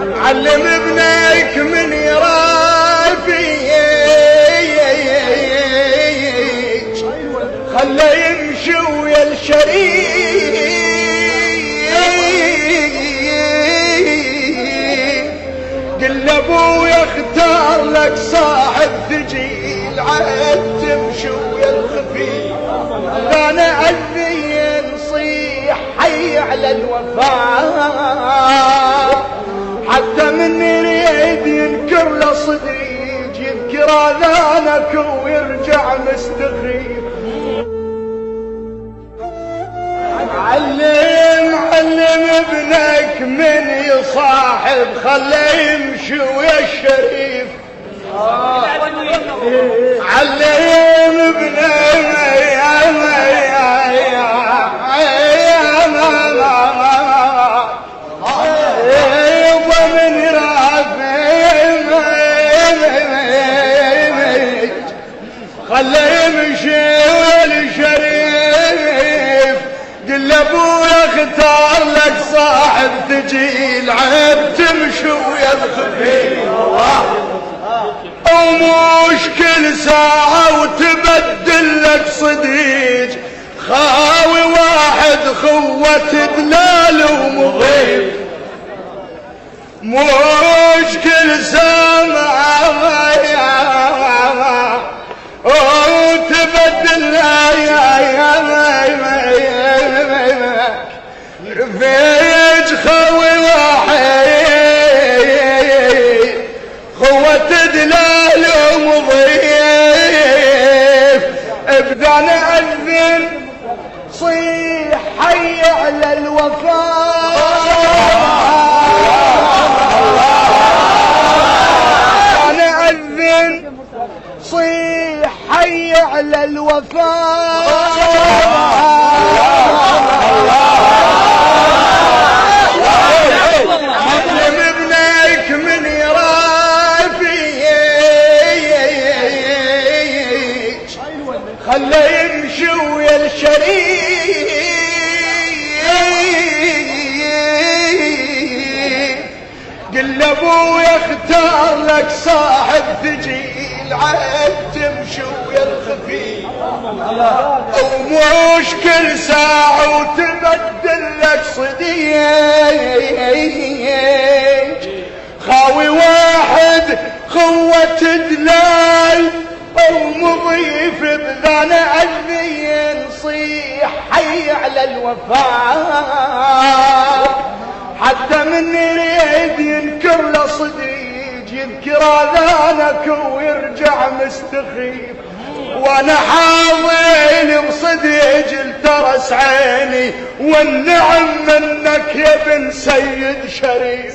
علم ابنك من يرافيك خله يمشي ويا الشريك قل ابويا اختار لك صاحب ثقيل عاد تمشي ويا الخفيف انا اذي نصيح حي على الوفاء حتى من يريد ينكر له صديق يذكر اذانك ويرجع مستخيف. علم ابنك من يصاحب خله يمشي ويا الشريف علم ابنك ومن رافع خله يمشي ويا الشريف قل ابويا اختار لك صاحب ثقيل عيب تمشي ويا الخفيف ومش كل ساعة وتبدل لك صديق خاوي واحد خوة دلال ومضيف مش كل ساعة وتبدل رفيج خوي واحد خوة دلال ومضيف ابدا نأذن صيح حي على الوفاء انا أذن صيح حي على الوفاء خله يمشي ويا الشريك قل ابويا اختار لك صاحب ثقيل عاد تمشي ويا الخفيف ومش كل ساعة وتبدل لك صديق خاوي واحد خوة دلال ومضيف بذانا أذي نصيح حي على الوفاء حتى من يريد ينكر له صديق يذكر اذانك ويرجع مستخيف وانا حاضر بصديق الترس عيني والنعم منك يا بن سيد شريف.